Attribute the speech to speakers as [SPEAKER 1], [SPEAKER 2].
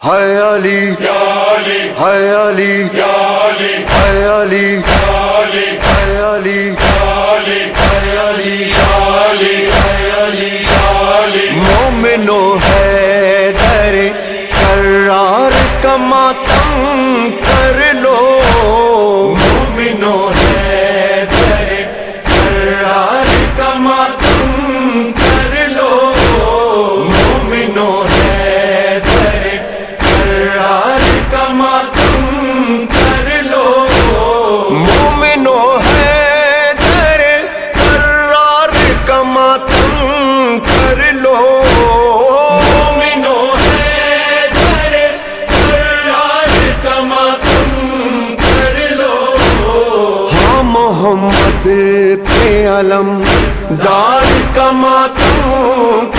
[SPEAKER 1] ہے علی ہے علی ہے علی ہے علی مومنو ہے در کرار کا ماتم کر لو مومنو ہے در کرار کا ماتم کر لو مومنو ہے در کرار کا ماتم کر لو مومنو ہے در کرار کا ماتم کر لو مومنو ہے در کرار کا ماتم کر لو ہاں محمد کے علم دار کا ماتم